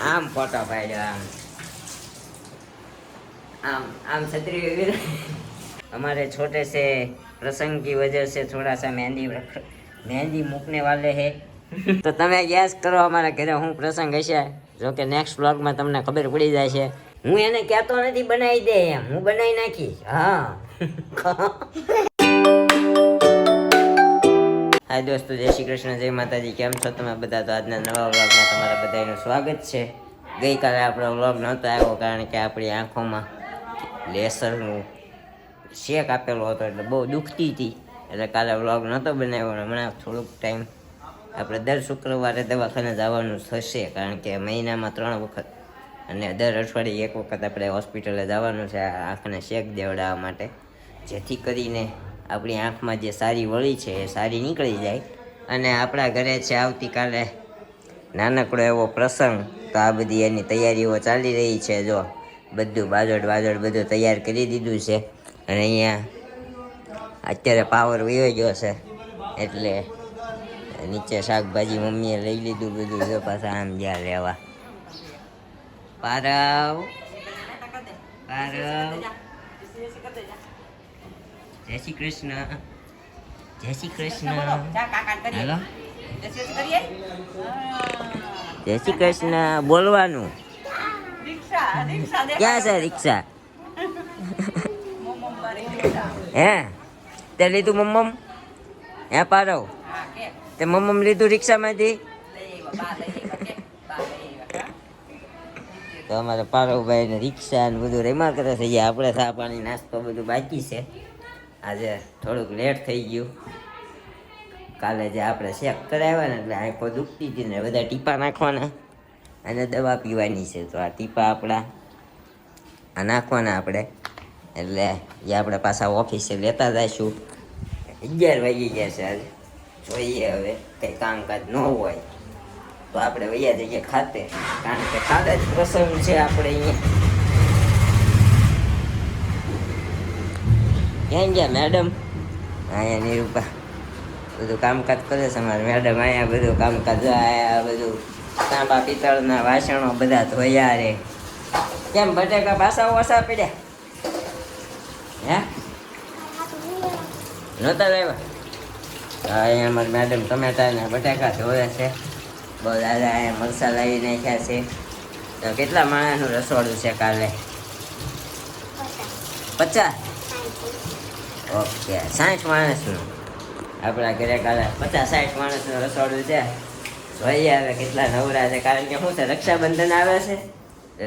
આમ ફોટો પાડ્યો આમ आम आम छतरी हमारे छोटे से प्रसंग की वजह से थोड़ा सा मेहंदी मूकने वाले है तो તમે ગેસ કરો અમારા ઘરે હું પ્રસંગ હશે જો કે નેક્સ્ટ વ્લોગમાં તમને ખબર પડી જાય છે હું એને કહેતો નથી બનાવી દે એમ હું બનાવી નાખીશ હા હાય દોસ્તો જય શ્રી કૃષ્ણ જય માતાજી કેમ છો તમે બધા તો આજના નવા વ્લોગમાં તમારા બધાનું સ્વાગત છે ગઈકાલે આપણો વ્લોગ નહોતો આવ્યો કારણ કે આપણી આંખોમાં લેસરનું શેક આપેલો હતો એટલે બહુ દુખતી હતી એટલે કાલે વ્લોગ નહોતો બનાવ્યો હમણાં થોડુંક ટાઈમ આપણે દર શુક્રવારે દવાખાને જવાનું થશે કારણ કે મહિનામાં 3 વખત અને દર અઠવાડિયે 1 વખત આપણે હોસ્પિટલે જવાનું છે આંખને શેક દેવડાવવા માટે જેથી કરીને આપણી આંખમાં જે સારી વળી છે એ સારી નીકળી જાય અને આપણા ઘરે છે આવતીકાલે નાનકડો એવો પ્રસંગ તો આ બધી એની તૈયારીઓ ચાલી રહી છે જો બધું બાજોડ બધું તૈયાર કરી દીધું છે અને અહીંયા અત્યારે પાવર વયો ગયો છે એટલે નીચે શાકભાજી મમ્મીએ લઈ લીધું બધું જો પાછા આમ ગયા લેવા પારવ જય શ્રી કૃષ્ણ જય શ્રી કૃષ્ણ હેલો જય શ્રી કૃષ્ણ બોલવાનું ક્યાં છે રિક્ષા હે તે લીધું મમ્મમ હે પારવ તે મમ્મમ લીધું રિક્ષામાંથી તો અમારે પારવભાઈ ને રિક્ષા ને બધું રેમા કરે છે આપણે ચા પાણી નાસ્તો બધું બાકી છે આજે થોડુંક લેટ થઈ ગયું કાલે જે આપણે શેક કરાવ્યા ને એટલે આંખો દુખતી હતી ને બધા ટીપા નાખવાના અને દવા પીવાની છે તો આ ટીપા આપણા આ નાખવાના આપણે એટલે એ આપણે પાછા ઓફિસે લેતા જઈશું 11 વાગી ગયા છે આજે જોઈએ હવે કંઈ કામકાજ ન હોય તો આપણે વૈયા જઈએ ખાતે કારણ કે ખાતે જ પ્રસંગ છે આપણે અહીંયા ક્યાં ગયા મેડમ અહીંયા નિરૂપા બધું કામકાજ કરે છે અમારે મેડમ અહીંયા બધું કામકાજ આયા બધું તાંબા પિત્તળના વાસણો બધા ધોયા રે કેમ બટાકા પાછા ઓછા પડ્યા હે નહોતા લાવ્યા અહીંયા અમારે મેડમ ટમેટા ને બટાકા ધોવે છે બહુ દાદા અહીંયા મરસા લાવી નાખ્યા છે તો કેટલા માણસનું રસોડું છે કાલે 50 ઓકે 60 માણસનું આપણા ઘરે કાલે 50-60 માણસનું રસોડું છે જોઈએ હવે કેટલા નવરા છે કારણ કે શું છે રક્ષાબંધન આવે છે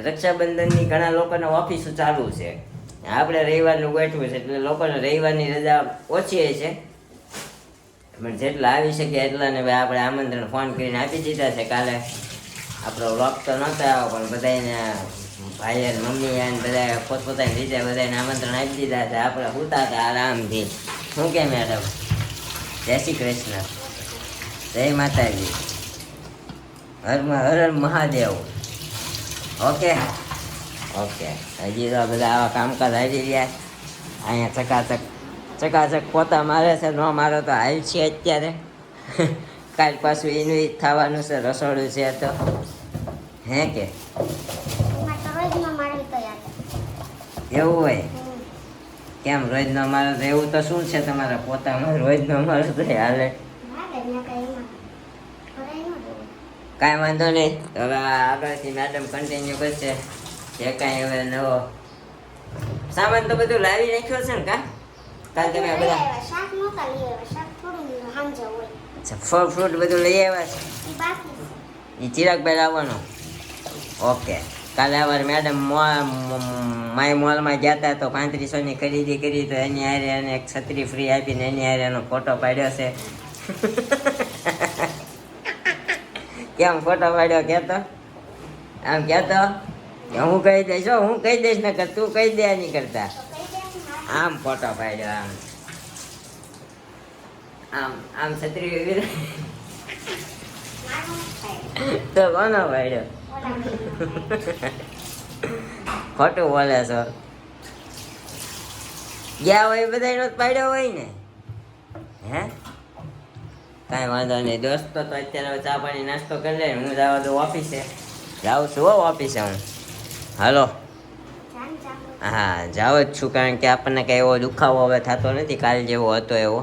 રક્ષાબંધનની ઘણા લોકોને ઓફિસો ચાલુ છે આપણે રવિવારનું ગોઠવું છે એટલે લોકોને રવિવારની રજા ઓછી છે પણ જેટલા આવી શકે એટલાને ભાઈ આપણે આમંત્રણ ફોન કરીને આપી દીધા છે કાલે આપણો વ્લોગ તો નહોતો આવ્યો પણ બધાને ભાઈ અને મમ્મી અને બધા પોતપોતાની રીતે બધાને આમંત્રણ આપી દીધા છે આપણે સૂતા હતા આરામથી શું કે મેડમ જય શ્રી કૃષ્ણ જય માતાજી હર હર મહાદેવ ઓકે ઓકે હજી તો બધા આવા કામકાજ આવી રહ્યા અહીંયા ચકાચક પોતા મારે છે ન મારો તો હાલ છે અત્યારે કાલ પાછું એનું થવાનું છે રસોડું છે તો હે કે એવું હોય કેમ રોજ ન મારો તો એવું તો શું છે તમારા પોતામાં રોજ ન મારો તો હાલે કાંઈ વાંધો નહીં હવે આગળથી મેડમ કન્ટિન્યુ કરશે જે કાંઈ હવે નવો સામાન તો બધું લાવી નાખ્યો છે ને કાલ તમે બધા ફળ ફ્રૂટ બધું લઈ આવ્યા છે એ ચિરાગભાઈ લાવવાનો ઓકે કાલે અમારે મેડમ માય મોલમાં ગયા હતા તો 3500ની ખરીદી કરી તો એની હારે એને એક છત્રી ફ્રી આપીને એની હારે એનો ફોટો પાડ્યો છે કેમ ફોટો પાડ્યો કહેતો આમ કહેતો હું કહી દઈશ હું કહી દઈશ ને તું કહી દે નહીં કરતા આમ ફોટો પાડ્યો આમ આમ આમ છત્રી તો કોનો પાડ્યો ખોટું બોલે છો ગયા હોય બધા નો પાડ્યો હોય ને હે કાંઈ વાંધો નહીં દોસ્તો તો અત્યારે ચા પાણી નાસ્તો કરી લે હું જવા દઉં ઓફિસે જાઉં છું હો ઓફિસે હું. હાલો. હા જાવ જ છું, કારણ કે આપણને કંઈ એવો દુખાવો હવે થતો નથી કાલ જેવો હતો એવો.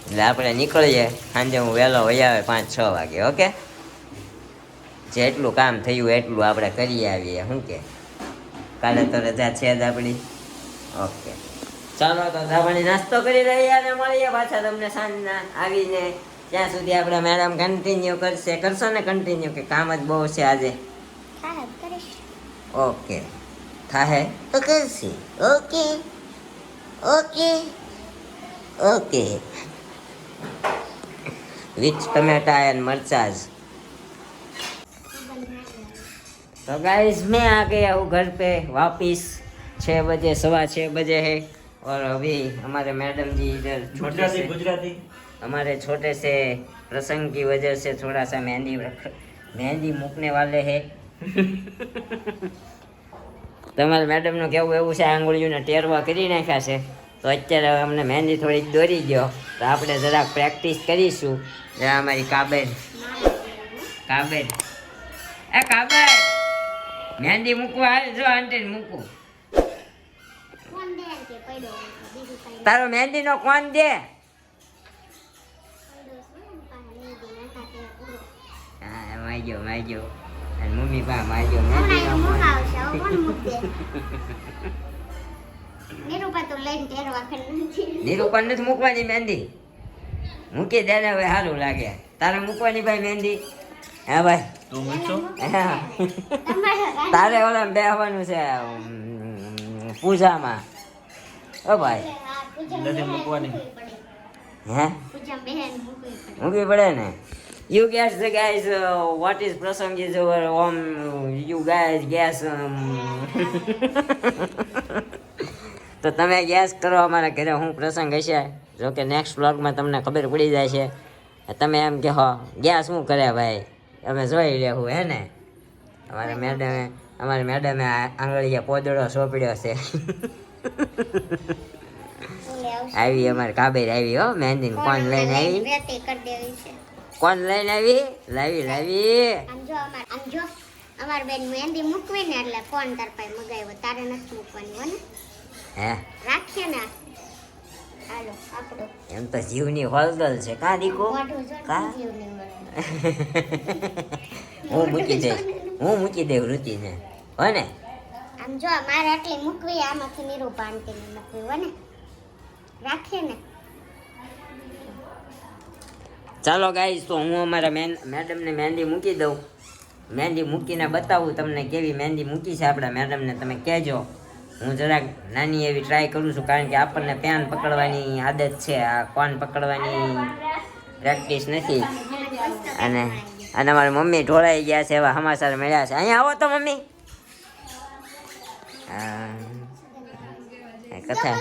એટલે આપણે નીકળીએ સાંજે, હું વહેલો વહી આવે 5-6 વાગે. ઓકે, જેટલું કામ થયું એટલું આપણે કરી આવીએ. શું કે કાલે તો રજા છે જ આપણી. ઓકે ચાલો તો આપણે નાસ્તો કરી લઈએ અને મળીએ પાછા તમને સાંજના આવીને. ત્યાં સુધી આપણે મેડમ કન્ટિન્યુ કરશો ને કન્ટિન્યુ, કે કામ જ બહુ છે આજે? ઓકે થાહે તો કરશી. ઓકે ઓકે ओके विच टमाटा एंड मरचाज. तो गाइस मैं आ गया हूँ घर पे वापिस. 6 बजे 6:15 बजे है और अभी हमारे मैडम जी इधर गुजराती हमारे छोटे से प्रसंग की वजह से थोड़ा सा मेहंदी मूकने वाले हैं. તમારા મેડમનું કેવું એવું છે, આંગળીઓને ટેરવા કરી નાખ્યા છે, તો અત્યારે હવે અમને મહેંદી થોડીક દોરી ગયો, તો આપણે જરાક પ્રેક્ટિસ કરીશું. જ્યાં અમારી કાબેલ એ કાબેલ મહેંદી મૂકવા આવે. જો આંટી મૂકું. તારો મહેંદીનો કોણ દે? હા માગ્યો અને મમ્મી પા માગ્યો. નિરૂપણ નથી મૂકવાની મહેંદી, મૂકી દે ને હવે સારું લાગે. તારે મૂકવાની ભાઈ મહેંદી? હા ભાઈ તારે ઓલા બેહવાનું છે પૂજામાં. ઓ ભાઈ મૂકવાની હે મૂકવી પડે ને. You guess the guys what is Prasang is over you guys guess તો તમે ગેસ કરો અમારા ઘરે હું પ્રસંગ હશે. જો કે નેક્સ્ટ વ્લોગમાં તમને ખબર પડી જાય છે. તમે એમ કહો ગેસ શું કરે ભાઈ, અમે જોઈ લેવું હે ને. અમારી મેડમે આંગળીએ પોદળો સોંપડ્યો છે. આવી અમારી કાબેર આવી હો મહેંદી. કોણ લઈને આવી? કોણ લઈને આવી? લાવી અમાર બેન મહેંદી મૂકવી ને એટલે ફોન તાર પાસે મગાવ્યો. તારે નથી મૂકવાની હો ને? હે રાખીએ ને. હાલો આપણો એમ તો જીવની હોલદલ છે કા દીકો કા. હું મૂકી દઉં રુચિને હો ને. આમ જો મારે આટલી મૂકવી, આમાંથી નિરૂપાંતિ મૂકવી હો ને. રાખીએ ને. ચાલો ગાઈસ, તો હું અમારા મેડમને મહેંદી મૂકી દઉં. મહેંદી મૂકીને બતાવું તમને કેવી મહેંદી મૂકી છે આપણા મેડમને. તમે કહેજો. હું જરાક નાની એવી ટ્રાય કરું છું, કારણ કે આપણને પેન પકડવાની આદત છે, આ કોન પકડવાની પ્રેક્ટિસ નથી. અને અમારી મમ્મી ઢોળાઈ ગયા છે, એવા સમાચાર મળ્યા છે. અહીંયા આવો તો મમ્મી. કથા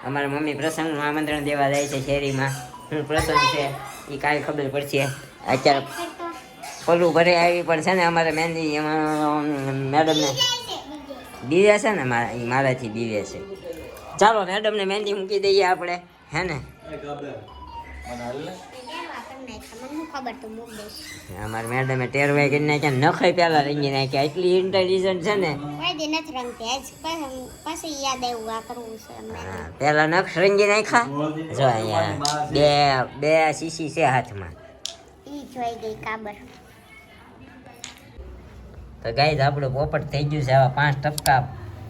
અમારા મમ્મી પ્રસંગનું આમંત્રણ દેવા જાય છે શેરીમાં. શું પ્રસંગ છે એ કાંઈ ખબર પડશે. અત્યારે પલું ભરે આવી પણ છે ને અમારે મહેંદી એમાં મેડમને બીવે છે ને, મારાથી બીવે છે. ચાલો મેડમને મહેંદી મૂકી દઈએ આપણે હે ને. અમારે મેડમે ટેરવાઈ કરી નાખ્યા, નખય પેલા રંગી નાખ્યા. એટલી ઇન્ટેલિજન્ટ છે ને. પેલા નખ રંગી નાખ્યા. જો અહીંયા બે શીશી છે હાથમાં. તો ગાઈસ આપણું પોપટ થઈ ગયું છે. આવા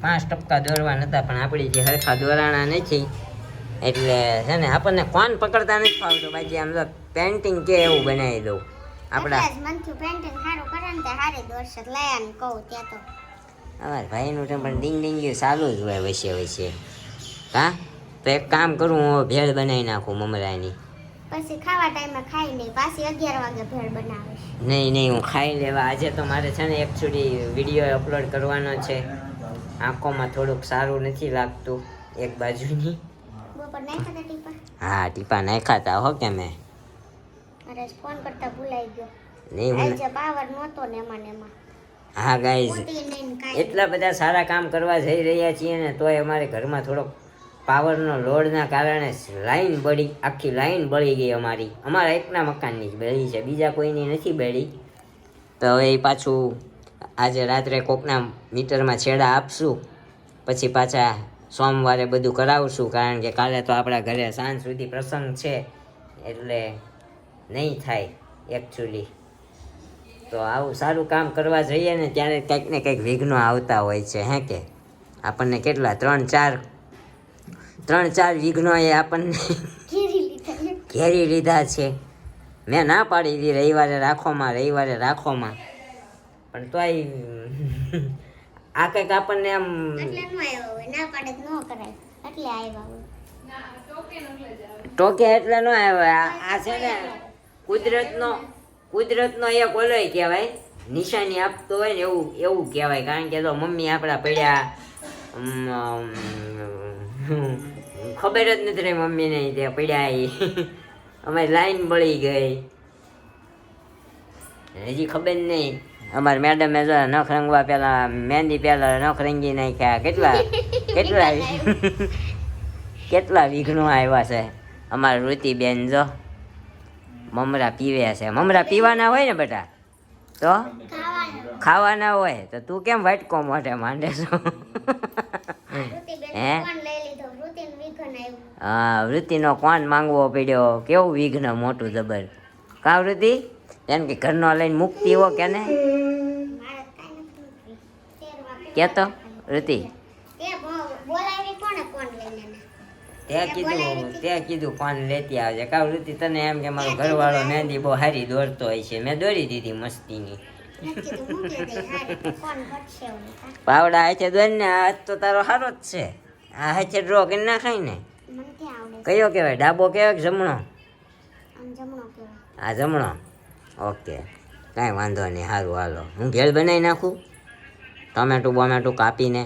5 ટપકા દોરવા નતા, પણ આપણી જે હરખા દોરાણા નથી એટલે છે ને આપણને કોણ પકડતા નથી ફાવતું. બાકી આમ તો પેન્ટિંગ કે એવું બનાવી દઉં આપણા. અમારે ભાઈનું પણ ડીંગ ચાલુ જ હોય વચ્ચે. હા તો એક કામ કરું, હું ભેળ બનાવી નાખું મમરાની. પછી ખાવા ટાઈમે ખાઈ નહીં, પાછી 11 વાગે ભેળ બનાવીશ. નહીં હું ખાઈ લેવા. આજે તો મારે છે ને એકચ્યુઅલી વિડીયો અપલોડ કરવાનો છે. આંખોમાં થોડુંક સારું નથી લાગતું એક બાજુની. હા ટીપા નાખ્યા હતા હો કે મેં. અરે ફોન કરતા ભૂલાઈ ગયો. નહીં આજે પાવર નહોતો ને એમાં. હા ગાઈઝ, એટલા બધા સારા કામ કરવા જઈ રહ્યા છીએ ને તોય અમારે ઘરમાં થોડોક પાવરનો લોડના કારણે આખી લાઈન બળી ગઈ અમારી. અમારા એકના મકાનની જ બળી છે, બીજા કોઈની નથી બળી. તો હવે એ પાછું આજે રાત્રે કોકના મીટરમાં છેડા આપશું, પછી પાછા સોમવારે બધું કરાવશું, કારણ કે કાલે તો આપણા ઘરે સાંજ સુધી પ્રસંગ છે એટલે નહીં થાય એકચ્યુઅલી. તો આવું સારું કામ કરવા જઈએ ને ત્યારે કંઈક ને કંઈક વિઘ્નો આવતા હોય છે. હે કે આપણને કેટલા 3-4 વિઘ્નો એ આપણને ઘેરી લીધા છે. મેં ના પાડી હતી રવિવારે રાખોમાં, પણ તોય આ કંઈક આપણને આમ એટલે નો આવ્યો હોય, ના પાડે તો નો કરાય, એટલે આવ્યા હોય. ટોકે એટલે નો આવ્યો. આ છે ને કુદરતનો એક ઓલોય કહેવાય, નિશાની આપતો હોય ને એવું કહેવાય. કારણ કે તો મમ્મી આપણા પડ્યા ખબર જ નથી રહી મમ્મીને તે પડ્યા અમારી લાઈન બળી ગઈ, હજી ખબર નહીં. અમારા મેડમે જો નખ રંગવા પહેલા મહેંદી પહેલા નખ રંગી નાખ્યા. કેટલા વિઘ્નો આવ્યા છે. અમારા ઋતિબેન જો મમરા પીવે છે. મમરા પીવાના હોય ને બેટા, તો ખાવાના હોય તો તું કેમ વાટકો મોઢે માંડે છો? હે હા, વૃત્તિનો કોણ માંગવો પડ્યો. કેવું વિઘ્ન મોટું જબર. કા વૃત્તિ એમ કે ઘરનો લઈને મૂકતી હો કે ને કેતો વૃત્તિ તે કીધું કોણ લેતી આવજે. કા વૃત્તિ તને એમ કે મારો ઘરવાળો મહેંદી બહુ હારી દોરતો હોય છે, મેં દોરી દીધી મસ્તીની. પાવડા હાથે દોર ને, આજ તો તારો સારો જ છે. આ હાથે ડ્રો કરી નાખાય ને. કયો કહેવાય, ડાબો કહેવાય કે જમણો? આ જમણો. ઓકે, કાંઈ વાંધો નહીં, સારું હાલો. હું ભેળ બનાવી નાખું ટમેટું કાપીને.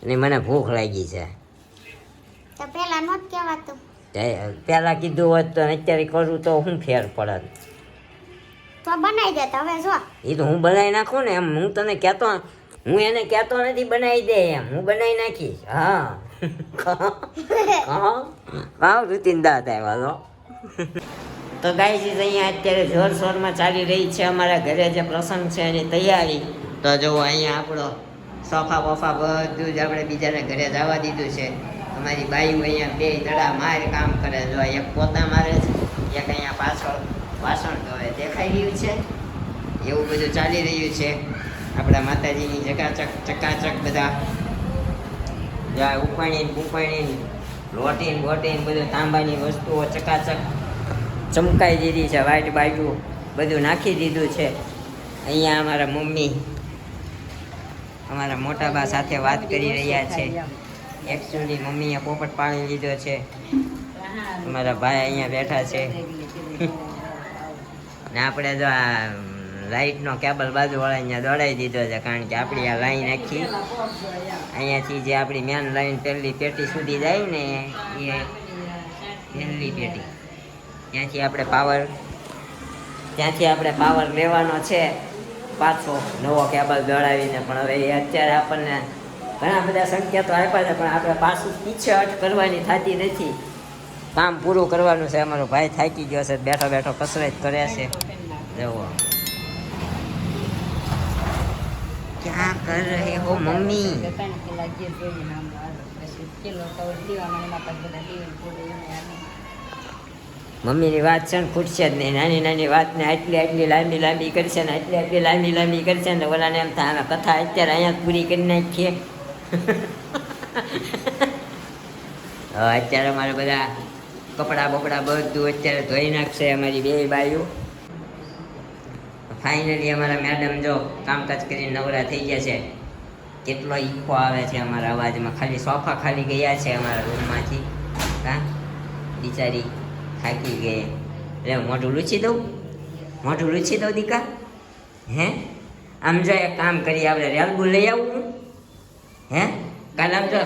નહીં, મને ભૂખ લાગી છે. પેલા કીધું હોત તો અત્યારે કરું તો હું ફેર પડત. એ તો હું બનાવી નાખું ને એમ. હું તને કહેતો, હું એને કહેતો નથી બનાવી દે એમ, હું બનાવી નાખીશ. હા હા રૂતીન દાદ આવ્યા. તો ગાઈઝ અહીંયા અત્યારે જોરશોરમાં ચાલી રહી છે અમારા ઘરે જે પ્રસંગ છે એની તૈયારી. તો જો અહીંયા આપણો સોફા બોફા બધું જ આપણે બીજાને ઘરે જવા દીધું છે. અમારી બાઈઓ અહીંયા બે દડા માર કામ કરે. જો એક પોતા મારે છે, એક અહીંયા પાછળ વાસણ ધોવે દેખાઈ રહ્યું છે. એવું બધું ચાલી રહ્યું છે આપણા માતાજીની ચકાચક બધા ઉપાણીને લોટીને બધું તાંબાની વસ્તુઓ ચકાચક ચમકાઈ દીધી છે. વાઈટ બાજુ બધું નાખી દીધું છે. અહીંયા અમારા મમ્મી અમારા મોટા બા સાથે વાત કરી રહ્યા છે. એકચ્યુઅલી મમ્મીએ પોપટ પાણી લીધો છે. અમારા ભાઈ અહીંયા બેઠા છે ને આપણે જો આ લાઇટનો કેબલ બાજુવાળા અહીંયા દોડાવી દીધો છે. કારણ કે આપણી આ લાઈન આખી અહીંયાથી જે આપણી મેન લાઈન પહેલી પેટી સુધી જાય ને એ પહેલી પેટી ત્યાંથી આપણે પાવર લેવાનો છે પાછો નવો કેબલ દોડાવીને. પણ હવે એ અત્યારે આપણને ઘણા બધા સંકેતો આપ્યા છે, પણ આપણે પાછું પીછેહટ કરવાની થતી નથી. કામ પૂરું કરવાનું છે. અમારો ભાઈ થાકી ગયો છે, બેઠો કસરત કરે છે. જુઓ ક્યાં કર રહે હો મમ્મી? મમ્મીની વાત છે ને ખૂટશે જ નહીં. નાની વાતને આટલી લાંબી કરશે ને આટલી લાંબી કરશે ને ઓલાને એમ થાય અમે કથા અત્યારે અહીંયા પૂરી કરી નાખીએ. અત્યારે અમારે બધા કપડાં બપડા બધું અત્યારે ધોઈ નાખશે અમારી બે બાયું. ફાઇનલી અમારા મેડમ જો કામકાજ કરીને નવરા થઈ ગયા છે. કેટલો ઈકો આવે છે અમારા અવાજમાં. ખાલી સોફા ખાલી ગયા છે અમારા રૂમમાંથી. હા બિચારી થાકી ગઈ. એટલે મોઢું લૂછી દઉં દીકા? હે આમ જો એક કામ કરી, આપણે રેલબુલ લઈ આવું. હે કાલે આમ જો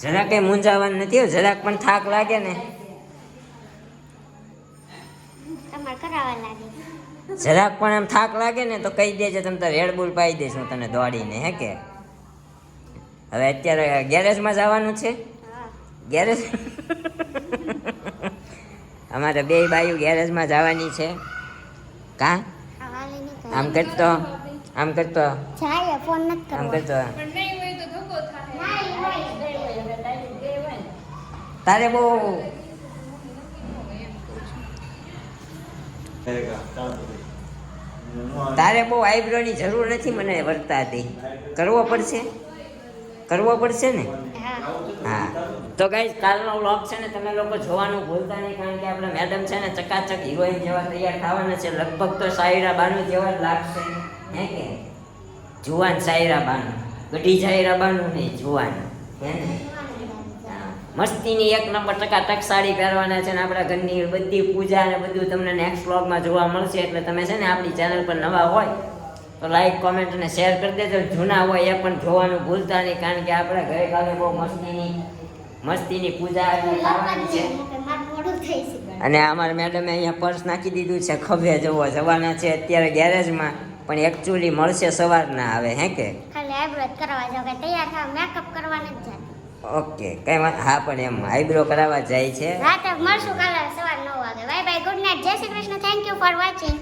જરાક કંઈ મૂંઝાવાનું નથી. જરાક પણ થાક લાગે ને જરાક પણ એમ થાક લાગે ને તો કહી દેજે, તમે તો રેડબુલ પાઈ દઈશ હું તને દોડીને. હે કે હવે અત્યારે ગેરેજમાં જવાનું છે. ગેરેજ અમારે બે બાયું ગેરેજમાં જવાની છે. કા આમ કરતો આમ કરતો જાય ફોન નથી આમ કરવો કરતો પણ નહીં હોય તો ધક્કો થાય. તારે બહુ તારે બહુ આઈબ્રોની જરૂર નથી મને વર્તાતી. કરવો પડશે ને. હા હા તો ગાઈસ કાલનો વ્લોગ છે ને તમે લોકો જોવાનું ભૂલતા નહીં, કારણ કે આપણે મેડમ છે ને ચકાચક હિરોઈન જેવા તૈયાર થવાના છે. લગભગ તો સાયરા બાનુ જેવા જ લાગશે, હે કે જુવાન સાયરા બાનુ, ગઢી સાયરા બાનુ નહીં, જુવાન, હે ને. મસ્તીની એક નંબર ટકાટક સાડી પહેરવાના છે ને આપણા ઘરની બધી પૂજા અને બધું તમને નેક્સ્ટ વ્લોગમાં જોવા મળશે. એટલે તમે છે ને આપણી ચેનલ પર નવા હોય તો લાઈક કોમેન્ટ અને શેર કરી દેજો. જૂના હોય એ પણ જોવાનું ભૂલતા નહીં, કારણ કે આપણે ગઈકાલે બહુ મસ્તીની પૂજા થવાની છે. મારું મોડું થઈ છે અને અમારા મેડમે અહીંયા પર્સ નાખી દીધું છે, ખભે જવાના છે અત્યારે ગેરેજમાં, પણ એકચ્યુઅલી મળશે સવારના આવે, હે કે ખાલી આઈબ્રો કરવા જાવ કે તૈયાર થવા મેકઅપ કરવા નથી જતી. ઓકે કઈ વાત, હા પણ એમ આઈબ્રો કરાવવા જાય છે. રાતે મળશું કાલે સવાર 9 વાગે. બાય બાય, ગુડ નાઇટ, જય Shri Krishna, thank you for watching.